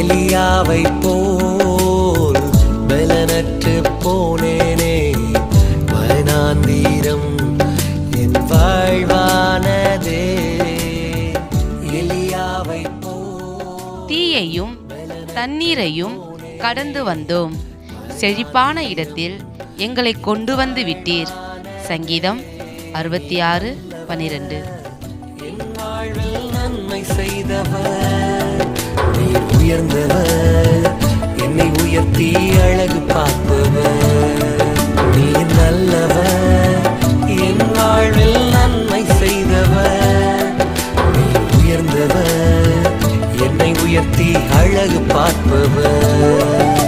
எலியாவை போல் பலனற்று போனேனே, வனாந்தீரம் என் வாழ்வானதே. எலியாவை போல் தீயையும் தண்ணீரையும் கடந்து வந்தோம், செழிப்பான இடத்தில் எங்களை கொண்டு வந்து விட்டீர். சங்கீதம் 66:12. என் வாழ்வில் நன்மை செய்தவர், நீர் உயர்ந்தவர், என்னை உயர்த்தி அழகு பார்ப்பவர். நீர் நல்லவர், என் வாழ்வில் நன்மை செய்தவர், நீர் உயர்ந்தவர், என்னை உயர்த்தி அழகு பார்ப்பவர்.